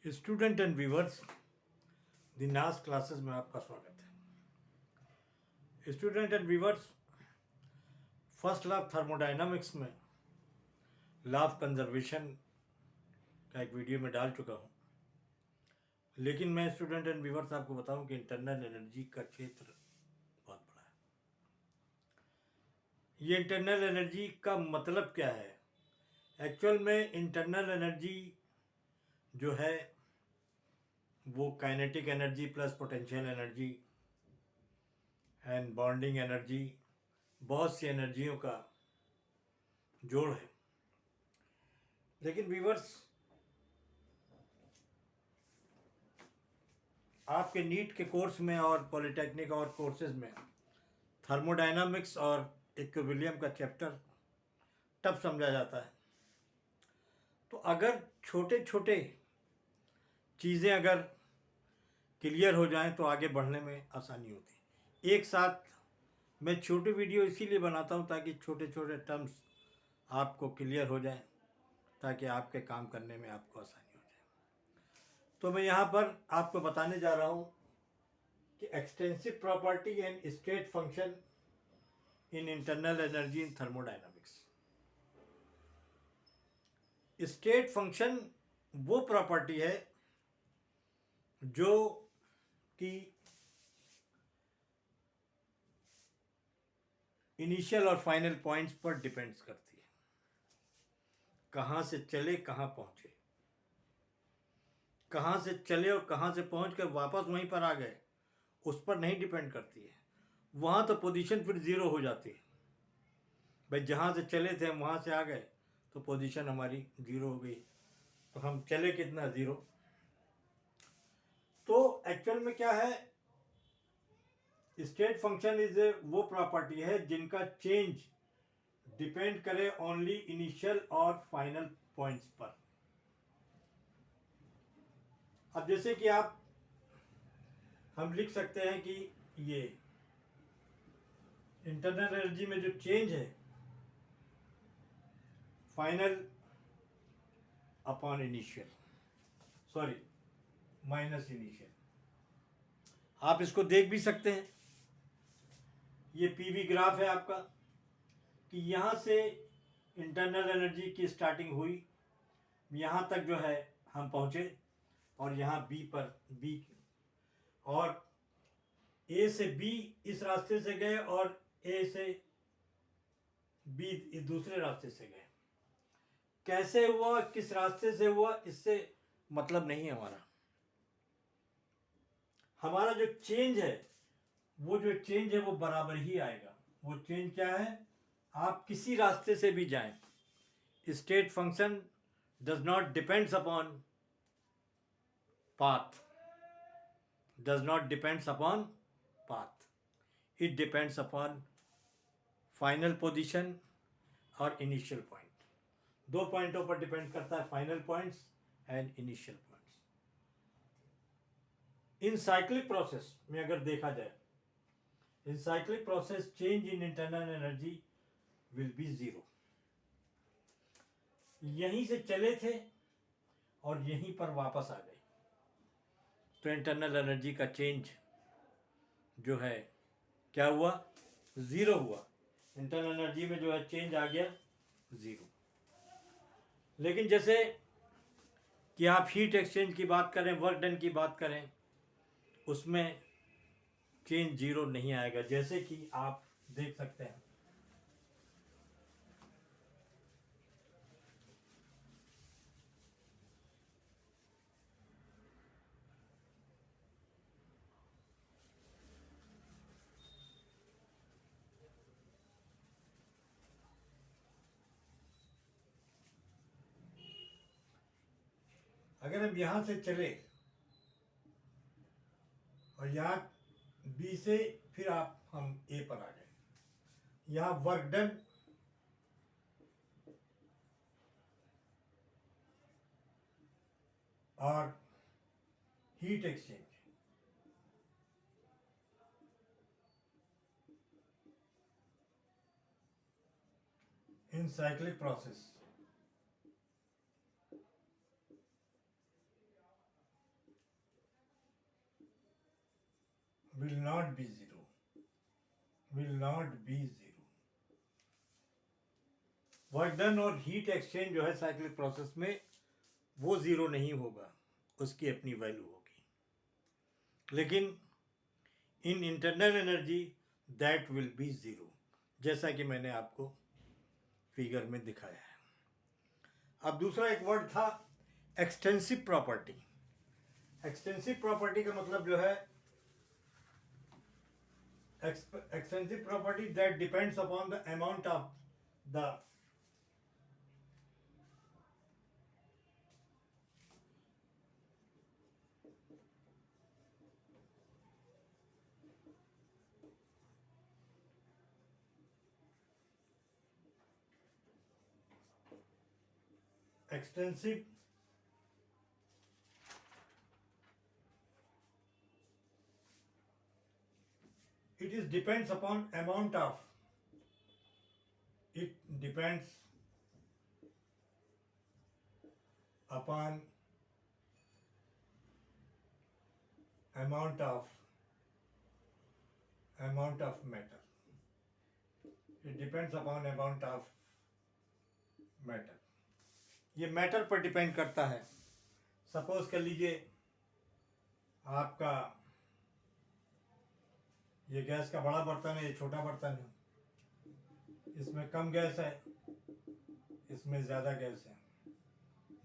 Student and viewers, दिनाज classes में आपका स्वागत है। Student and viewers, first law thermodynamics में लॉ ऑफ कंजर्वेशन का एक वीडियो में डाल चुका हूँ, लेकिन मैं स्टूडेंट एंड व्यूवर्स आपको बताऊं कि इंटरनल एनर्जी का क्षेत्र बहुत बड़ा है। ये इंटरनल एनर्जी का मतलब क्या है? एक्चुअल में इंटरनल एनर्जी जो है वो kinetic energy plus potential energy and bonding energy, बहुत सी एनर्जियों का जोड़ है। लेकिन व्यूवर्स, आपके नीट के कोर्स में और पॉलिटेक्निक और कोर्सेज में थर्मोडायनामिक्स और इक्विलिब्रियम का चैप्टर तब समझा जाता है तो अगर छोटे छोटे चीज़ें अगर क्लियर हो जाएं तो आगे बढ़ने में आसानी होती है। एक साथ मैं छोटे वीडियो इसीलिए बनाता हूं ताकि छोटे छोटे टर्म्स आपको क्लियर हो जाएं, ताकि आपके काम करने में आपको आसानी हो जाए। तो मैं यहाँ पर आपको बताने जा रहा हूँ कि extensive property and state function in internal energy in thermodynamics. State function वो प्रॉपर्टी है जो कि इनिशियल और फाइनल पॉइंट्स पर डिपेंड्स करती है। कहाँ से चले कहाँ पहुँचे, कहाँ से चले और कहाँ से पहुँच कर वापस वहीं पर आ गए, उस पर नहीं डिपेंड करती है। वहाँ तो पोजीशन फिर ज़ीरो हो जाती है। भाई जहाँ से चले थे हम वहाँ से आ गए तो पोजीशन हमारी ज़ीरो हो गई, तो हम चले कितना? ज़ीरो। तो एक्चुअल में क्या है, स्टेट फंक्शन इज वो प्रॉपर्टी है जिनका चेंज डिपेंड करे ओनली इनिशियल और फाइनल पॉइंट्स पर। अब जैसे कि हम लिख सकते हैं कि ये इंटरनल एनर्जी में जो चेंज है final upon initial, sorry minus initial, आप इसको देख भी सकते हैं। ये पीवी ग्राफ है आपका कि यहाँ से इंटरनल एनर्जी की स्टार्टिंग हुई, यहाँ तक जो है हम पहुँचे, और यहाँ बी और ए से बी इस रास्ते से गए और ए से बी इस दूसरे रास्ते से गए। कैसे हुआ, किस रास्ते से हुआ, इससे मतलब नहीं है हमारा। हमारा जो चेंज है वो बराबर ही आएगा। वो चेंज क्या है? आप किसी रास्ते से भी जाएं, state function does not depends upon path, it depends upon final position और इनिशियल पॉइंट। दो पॉइंटों पर डिपेंड करता है, final points and initial points. In cyclic process में अगर देखा जाए, इन cyclic process change in internal energy will be zero. यहीं से चले थे और यहीं पर वापस आ गए, तो इंटरनल एनर्जी का चेंज जो है क्या हुआ? ज़ीरो हुआ। इंटरनल एनर्जी में जो है चेंज आ गया ज़ीरो। लेकिन जैसे कि आप हीट एक्सचेंज की बात करें, वर्क डन की बात करें, उसमें चेंज ज़ीरो नहीं आएगा। जैसे कि आप देख सकते हैं, अगर हम यहाँ से चले और यहाँ बी से फिर हम ए पर आ गए, यहाँ वर्क डन और heat exchange, in cyclic process will not be zero, will not be zero. Work done और हीट एक्सचेंज जो है साइक्लिक प्रोसेस में वो ज़ीरो नहीं होगा, उसकी अपनी वैल्यू होगी. लेकिन in internal energy that will be zero, जैसा कि मैंने आपको फिगर में दिखाया है. अब दूसरा एक वर्ड था एक्सटेंसिव प्रॉपर्टी. एक्सटेंसिव प्रॉपर्टी का मतलब जो है extensive property that depends upon the amount of the extensive it is depends upon amount of it depends upon amount of matter. It depends upon amount of matter. ये matter पर depend करता है. Suppose कर लीजिए आपका ये gas का बड़ा बर्तन है, ये छोटा बर्तन है. इसमें कम गैस है, इसमें ज़्यादा गैस है.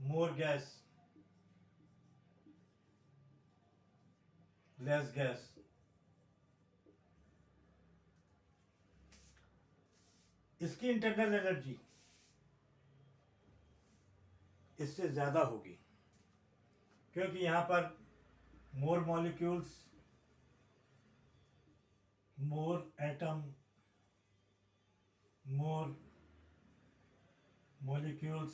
More gas, less gas. इसकी इंटरनल एनर्जी इससे ज़्यादा होगी, क्योंकि यहाँ पर more molecules, more atom, more molecules,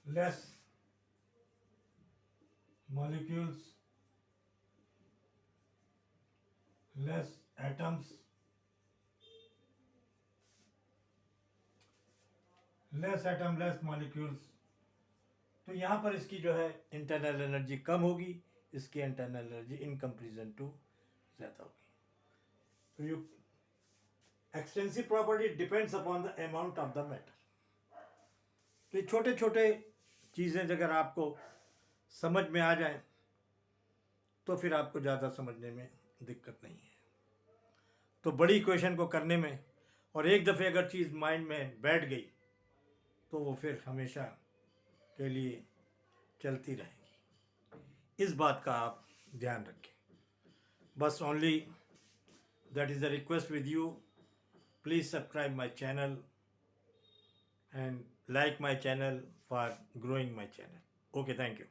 less molecules, less atoms, less atom, less molecules. तो यहाँ पर इसकी जो है इंटरनल एनर्जी कम होगी, इसकी internal energy in comparison to ज़्यादा होगी. तो you extensive property depends upon the amount of the matter. तो ये छोटे छोटे चीज़ें अगर आपको समझ में आ जाए तो फिर आपको ज़्यादा समझने में दिक्कत नहीं है. तो बड़ी इक्वेशन को करने में और एक दफ़े अगर चीज़ माइंड में बैठ गई तो वो फिर हमेशा के लिए चलती रहेगी. इस बात का आप ध्यान रखें. बस only that is the request with you. Please subscribe my channel and like my channel for growing my channel. Okay, thank you.